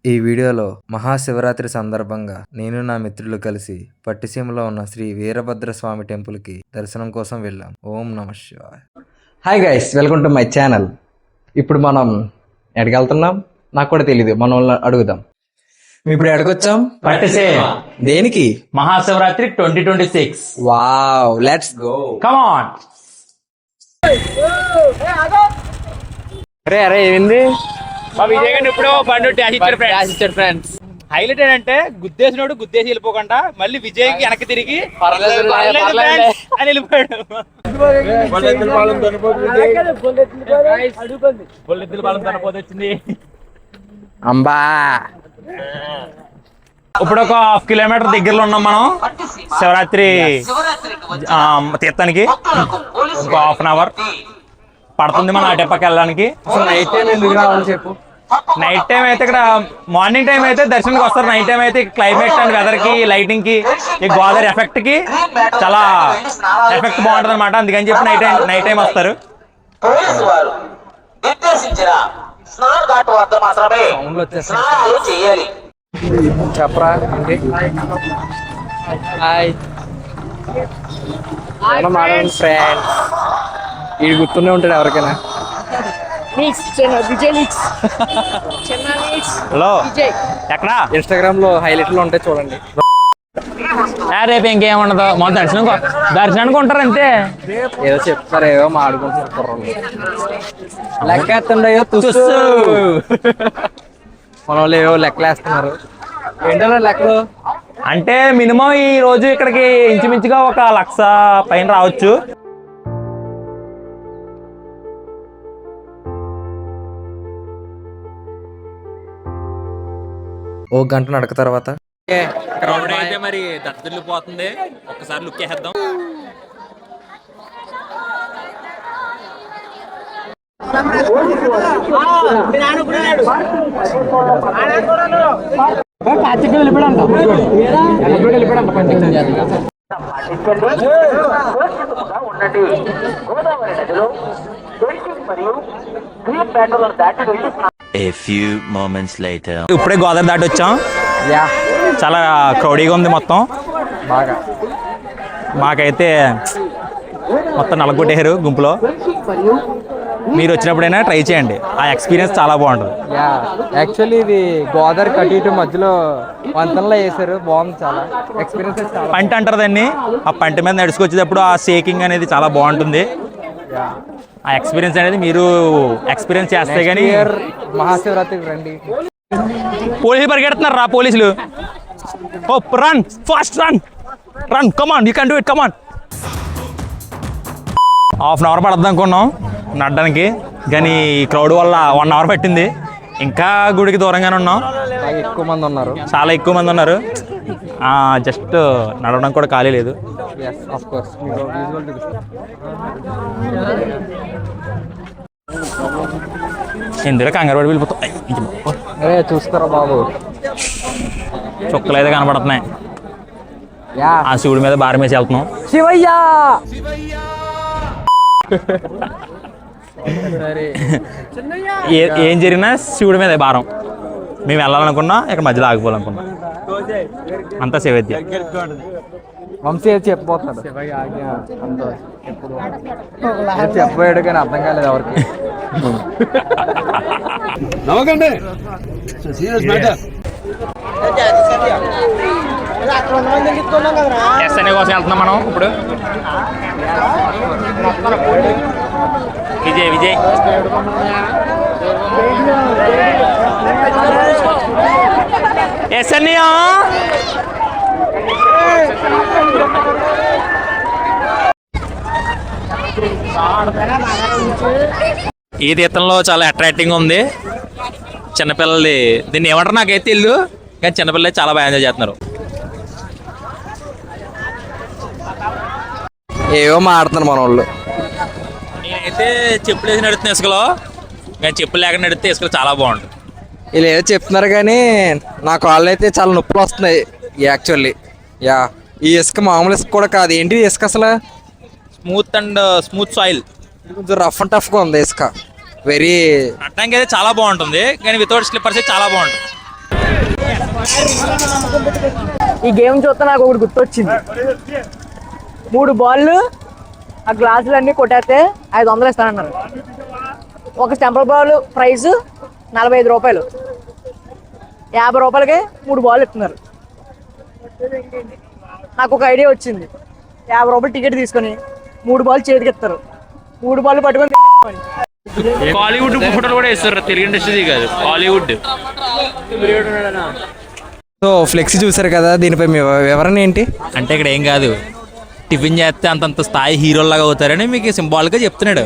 ఈ వీడియోలో మహాశివరాత్రి సందర్భంగా నేను నా మిత్రులు కలిసి పట్టిసీమలో ఉన్న శ్రీ వీరభద్ర స్వామి టెంపుల్కి దర్శనం కోసం వెళ్ళాం. ఓం నమ శివాయ. Hi guys, welcome to my channel. ఇప్పుడు మనం ఎక్కడికి వెళ్తున్నాం నాకు కూడా తెలియదు, మన వాళ్ళని అడుగుదాం. ఇప్పుడు ఎక్కడికొచ్చాం? పట్టిసీమ. దేనికి? Mahashivratri 2026. Wow, let's go. Come on. అరే అరే ఏమైంది? మా విజయ్ గారిని ఇప్పుడు బండి ఇచ్చారు ఫ్రెండ్స్. హైలైట్ ఏంటంటే గుద్దేసినోడు గుద్దేసి వెళ్ళిపోకుండా మళ్ళీ విజయ్ కి వెనక్కి తిరిగి పర్లేదు friends అని వెళ్ళిపోయాడు. బొల్లెద్దుల పాలెం తనపోతే వచ్చింది. అంబా. ఇప్పుడు ఒక 1/2 కిలోమీటర్ దగ్గరలో ఉన్నాం మనం శివరాత్రి తీర్థానికి. ఇంకో 1/2 అవర్ పడుతుంది మనం అటెప్పకి వెళ్ళడానికి. నైట్ టైం ఎందుకు రావాలి చెప్పు? నైట్ టైం అయితే ఇక్కడ మార్నింగ్ టైం అయితే దర్శనానికి వస్తారు. నైట్ టైం అయితే క్లైమేట్ అండ్ వెదర్ కి లైటింగ్ కి ఈ గోదావరి ఎఫెక్ట్ కి చాలా ఎఫెక్ట్ బాగుంటది అనమాట. అందుకని చెప్పి నైట్ టైం వస్తారు. చెప్పరా. హాయ్ ఫ్రెండ్స్, ఈ గుర్తునే ఉంటాడు ఎవరికైనా. హలో, ఎక్కడ? ఇన్స్టాగ్రామ్ లో హైలైట్ లో ఉంటాయి చూడండి. రేపు ఇంకేముండదు, మన దర్శనానికి ఉంటారు అంతే. ఏదో చెప్తారు, ఏదో మాడుకుంటున్నారు. లెక్క ఎత్తుండయో తుస్సు. మన వాళ్ళు ఏవో లెక్కలు వేస్తున్నారు. ఏంటో లెక్కలు అంటే మినిమం ఈ రోజు ఇక్కడికి ఇంచుమించుగా 1,00,000 పైన రావచ్చు. ఓ గంట నడక తర్వాత క్రౌడ్ అయితే మరి దద్దరిల్లిపోతుంది. ఒక్కసారి లుక్ వేద్దాం. A few moments later. ఇప్పుడే గోదావరి దాటి వచ్చాం. చాలా క్రౌడీగా ఉంది మొత్తం. బాగా మాకైతే మొత్తం నలగొట్టేశారు గుంపులో. మీరు వచ్చినప్పుడైనా ట్రై చేయండి, ఆ ఎక్స్పీరియన్స్ చాలా బాగుంటుంది. యాక్చువల్లీ ఇది గోదావరి కట్టి ఇటు మధ్యలో వంతెనలో వేసారు, బాగుంది. చాలా ఎక్స్పీరియన్స్. పంట అంటారు దాన్ని. ఆ పంట మీద నడుచుకొచ్చేటప్పుడు ఆ షేకింగ్ అనేది చాలా బాగుంటుంది. ఆ ఎక్స్పీరియన్స్ అనేది మీరు ఎక్స్పీరియన్స్ చేస్తే కానీ. మహాశివరాత్రికి రండి. పోలీసులు పరిగెడుతున్నారు రా, పోలీసులు. Oh run fast, run come on, you can do it, come on. 1/2 hour పడుతుంది అనుకున్నాం నడడానికి, కానీ ఈ క్రౌడ్ వల్ల 1 అవర్ పట్టింది. ఇంకా గుడికి దూరంగానే ఉన్నాం. ఎక్కువ మంది ఉన్నారు, చాలా ఎక్కువ మంది ఉన్నారు. జస్ట్ నడవడం కూడా ఖాళీ లేదు. ఇందులో కంగారు పడి వెళ్ళిపోతాయి. చూస్తారా బాబు, చుక్కలు అయితే కనపడుతున్నాయి. ఆ శివుడి మీద భారం వేసి వెళ్తున్నాం. శివయ్య. ఏం జరిగినా శివుడి మీద భారం. మేము వెళ్ళాలనుకున్నా, ఇక్కడ మధ్యలో ఆగిపోవాలనుకున్నా, అంతా శివద్య. వంశీ చెప్పబోతున్నాడు. చెప్పబోయాడు కానీ అర్థం కాలేదు ఎవరికి. నవ్వకండి. ఎస్ఎన్ఏ కోసం వెళ్తున్నాం మనం ఇప్పుడు. విజయ్ ఎస్ఎన్ఏ. ఈ తీర్థంలో చాలా అట్రాక్టింగ్ ఉంది. చిన్నపిల్లలు దీన్ని ఏమంటారు నాకైతే ఇల్లు, కానీ చిన్నపిల్లలు చాలా బాగా ఎంజాయ్ చేస్తున్నారు. ఏవో మాడుతున్నారు మన వాళ్ళు. నేనైతే చెప్పులు వేసి నడుస్తున్న ఇసుకలో, కానీ చెప్పులు లేకుండా నడిస్తే ఇసుకలో చాలా బాగుంటుంది. వీళ్ళు ఏదో చెప్తున్నారు కానీ నా కాళ్ళు అయితే చాలా నొప్పులు వస్తున్నాయి యాక్చువల్లీ. ఈ ఇసుక మామూలు ఇసుక కూడా కాదు. ఏంటి ఇసుక అసలు? స్మూత్ సాయిల్, కొంచెం రఫ్ అండ్ టఫ్గా ఉంది ఇసుక. వెరీ అడ్డానికి అయితే చాలా బాగుంటుంది, కానీ వితౌట్ స్లిప్పర్స్ అయితే చాలా బాగుంటుంది. ఈ గేమ్ చూస్తే నాకు ఒకటి గుర్తొచ్చింది. 3 బాళ్ళు ఆ గ్లాసులు అన్నీ కొట్టేస్తే 500 ఇస్తానన్నారు. ఒక స్టెంపర్ బాల్ ప్రైస్ 45 రూపాయలు. 50 రూపాయలకి 3 బాల్ ఇస్తున్నారు. నాకు ఒక ఐడియా వచ్చింది. 50 రూపాయలు టికెట్ తీసుకొని 3 బాల్ చేతికి ఇస్తారు. 3 బాల్ పట్టుకొని కాలీవుడ్ ఫోటోలు కూడా వేస్తారు, తెలుగు ఇండస్ట్రీ కాదు, కాలీవుడ్. సో ఫ్లెక్సీ చూసారు కదా, దీనిపై మీ వివరణ ఏంటి? అంటే ఇక్కడ ఏం కాదు, టిఫిన్ చేస్తే అంతంత స్థాయి హీరోలాగా అవుతారని మీకు సింబాలిక్గా చెప్తున్నాడు.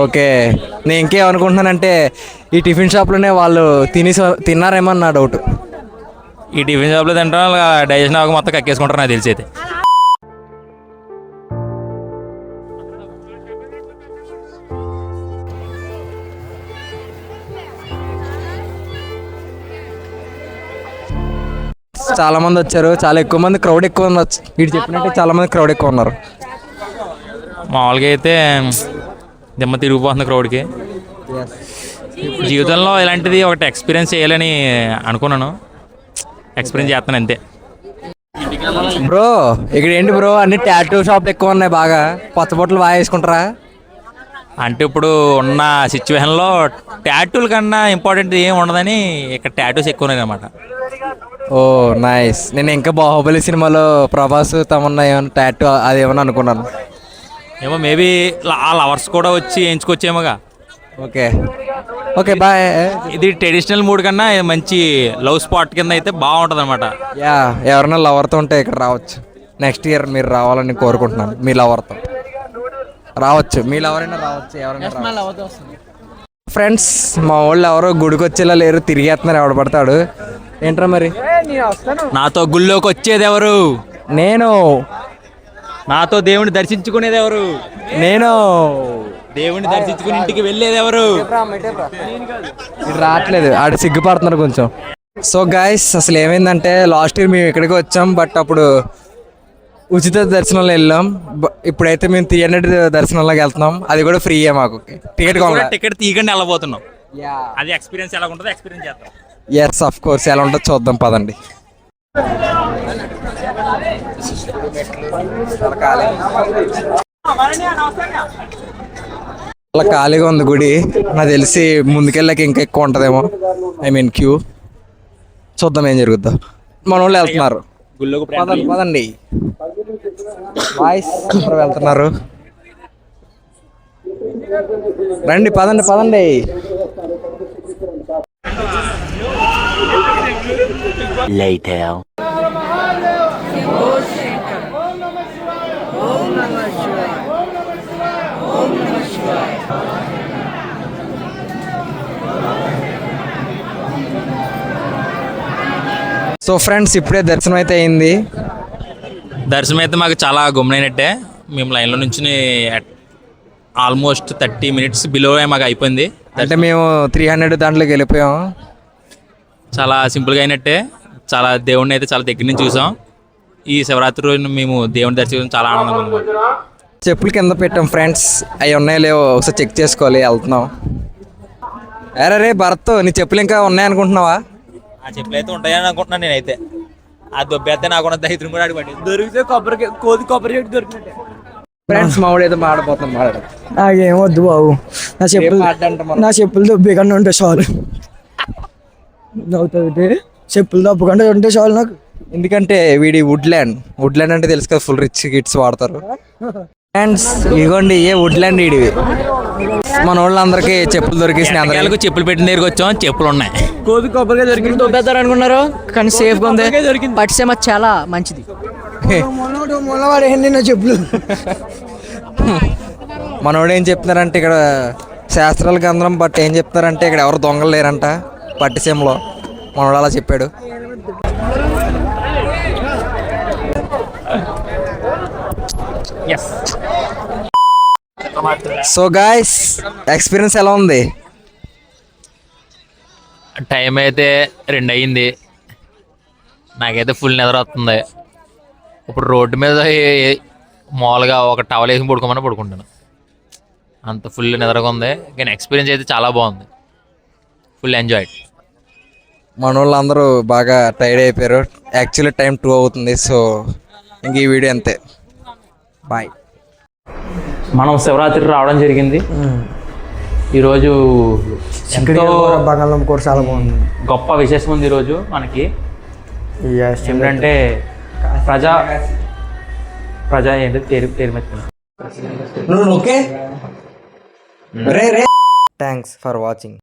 ఓకే, నేను ఇంకేమనుకుంటున్నానంటే ఈ టిఫిన్ షాప్లోనే వాళ్ళు తిన్నారేమో నా డౌట్. ఈ టిఫిన్ షాప్లో తింటాం, డైజెషన్ అవ్వక మొత్తం కక్కేసుకుంటారు నాకు తెలిసి అయితే. చాలా మంది వచ్చారు, చాలా ఎక్కువ మంది, క్రౌడ్ ఎక్కువ ఉండొచ్చు. వీడు చెప్పినట్టే చాలా మంది క్రౌడ్ ఎక్కువ ఉన్నారు. మామూలుగా అయితే దిమ్మ తిరిగిపోతుంది క్రౌడ్కి. జీవితంలో ఇలాంటిది ఒకటి ఎక్స్పీరియన్స్ చేయాలని అనుకున్నాను, ఎక్స్పీరియన్స్ చేస్తాను అంతే. బ్రో ఇక్కడ ఏంటి బ్రో, అన్ని టాటూ షాప్లు ఎక్కువ ఉన్నాయి, బాగా పచ్చబొట్లు బాగా వేసుకుంటారా? అంటే ఇప్పుడు ఉన్న సిచ్యువేషన్లో టాటూల కన్నా ఇంపార్టెంట్ ఏం ఉండదని ఇక్కడ టాటూస్ ఎక్కువ ఉన్నాయి అనమాట. ఓ నైస్. నేను ఇంకా బాహుబలి సినిమాలో ప్రభాస్ తమన్నా ఏమన్నా టాటూ అదేమన్నా అనుకున్నాను. ఏమో మేబీ ఆ లవర్స్ కూడా వచ్చి ఎంచుకొచ్చేమోగా. Okay okay bye. ఇది ట్రెడిషనల్ మూడ్ కన్నా ఇది మంచి లవ్ స్పాట్ కింద అయితే బాగుంటుంది అనమాట. యా, ఎవరైనా లవర్తో ఉంటే ఇక్కడ రావచ్చు. నెక్స్ట్ ఇయర్ మీరు రావాలని కోరుకుంటున్నాను. మీ లవర్తో రావచ్చు, మీ లవర్ అయినా రావచ్చు, ఎవరైనా. ఫ్రెండ్స్, మా వాళ్ళు ఎవరో గుడికి వచ్చేలా లేరు, తిరిగేస్తున్నారు ఎవడ పడతాడు. ఏంట్రా మరి? నాతో గుళ్ళోకి వచ్చేది ఎవరు? నేను. నాతో దేవుని దర్శించుకునేది ఎవరు? నేను. దేవుని దర్శించుకుని ఇంటికి వెళ్ళేది ఎవరు? ఇది రావట్లేదు, ఆడు సిగ్గుపడుతున్నారు కొంచెం. సో గైస్, అసలు ఏమైందంటే లాస్ట్ ఇయర్ మేము ఇక్కడికి వచ్చాం, బట్ అప్పుడు ఉచిత దర్శనంలో వెళ్ళాం. ఇప్పుడైతే మేము 300 దర్శనంలోకి వెళ్తున్నాం, అది కూడా ఫ్రీయే మాకు. టికెట్ తీయకుండా వెళ్ళబోతున్నాం. అది ఎక్స్పీరియన్స్ ఎలా ఉంటుందో ఎక్స్పీరియన్స్ చేస్తాం. ఎస్ ఆఫ్ కోర్స్, ఎలా ఉంటుందో చూద్దాం పదండి. చాలా ఖాళీగా ఉంది గుడి. నాకు తెలిసి ముందుకెళ్ళాక ఇంకా ఎక్కువ ఉంటుందేమో, ఐ మీన్ క్యూ. చూద్దాం ఏం జరుగుద్దో. మన వాళ్ళు వెళ్తున్నారు, పదండి. బాయ్స్ వెళ్తున్నారు, రండి పదండి పదండి. Later. సో ఫ్రెండ్స్, ఇప్పుడే దర్శనం అయితే అయింది. దర్శనం అయితే మాకు చాలా గుమ్మనైనట్టే. మేము లైన్లో నుంచి ఆల్మోస్ట్ 30 minutes బిలో మాకు అయిపోయింది. అంటే మేము 300 దాంట్లోకి వెళ్ళిపోయాం. చాలా సింపుల్గా అయినట్టే. చాలా దేవుడిని అయితే చాలా దగ్గర నుంచి చూసాం. ఈ శివరాత్రి రోజున మేము దేవుని దర్శనం చాలా ఆనందంగా ఉంది. చెప్పులు కింద పెట్టాం ఫ్రెండ్స్, అవి ఉన్నాయో లేవో ఒకసారి చెక్ చేసుకోవాలి. వెళ్తున్నాం. రే భరత్, నీ చెప్పులు ఇంకా ఉన్నాయనుకుంటున్నావా? ఆ చెప్పులు అయితే ఉంటాయని అనుకుంటున్నాను నేనైతే. ఆ దొబ్బైతే నాకున్న దైత్రం కూడా అడిపడి దొరికితే కొబ్బరి చెట్టు దొరికినట్టే. ఫ్రెండ్స్, మా వాడు ఏదో మాడబోతున్నాం. నాకేం వద్దు బాబు, నా చెప్పులు దొబ్బకుండా ఉంటే చాలు. అవుతుంది, చెప్పులు దొబ్బకుండా ఉంటే చాలు నాకు. ఎందుకంటే వీడి వుడ్లాండ్ అంటే తెలుసు కదా, ఫుల్ రిచ్ కిడ్స్ వాడతారు. ఫ్రెండ్స్, ఇదిగోండి ఏ వుడ్లాండ్ వీడివి. మన వాళ్ళందరికీ చెప్పులు దొరికేసి అందరికీ చెప్పులు పెట్టిన దగ్గరికి వచ్చాం, చెప్పులు ఉన్నాయి. కొబ్బరిగా దొరికింది. దొబ్బేద్దారు అనుకున్నారు కానీ సేఫ్గా ఉంది. పట్టిసేమ చాలా మంచిది. నా చెప్పులు. మనోడు ఏం చెప్తున్నారంటే, ఇక్కడ శాస్త్రాలకు అందరం బట్ ఏం చెప్తున్నారంటే ఇక్కడ ఎవరు దొంగలు లేరంట పట్టిసీమలో. మనోడు అలా చెప్పాడు. సో గాయ్స్, ఎక్స్పీరియన్స్ ఎలా ఉంది? టైం అయితే 2 అయ్యింది. నాకైతే ఫుల్ నిద్ర వస్తుంది. ఇప్పుడు రోడ్డు మీద మామూలుగా ఒక టవల్ వేసి పడుకోమని పడుకుంటాను. అంత ఫుల్ నిద్రగా ఉంది. కానీ ఎక్స్పీరియన్స్ అయితే చాలా బాగుంది. Full enjoy. మన వాళ్ళందరూ బాగా టైర్డ్ అయిపోయారు. యాక్చువల్లీ టైం 2 అవుతుంది. సో ఇంక ఈ వీడియో అంతే. బాయ్. మనం శివరాత్రి రావడం జరిగింది. ఈరోజు ఎంతో బంగాళం కూర చాలా బాగుంది. గొప్ప విశేషం ఉంది ఈరోజు మనకి. ఏమిటంటే ప్రజా ఏంటి పేరు మెచ్చుకున్నా. Thanks for watching.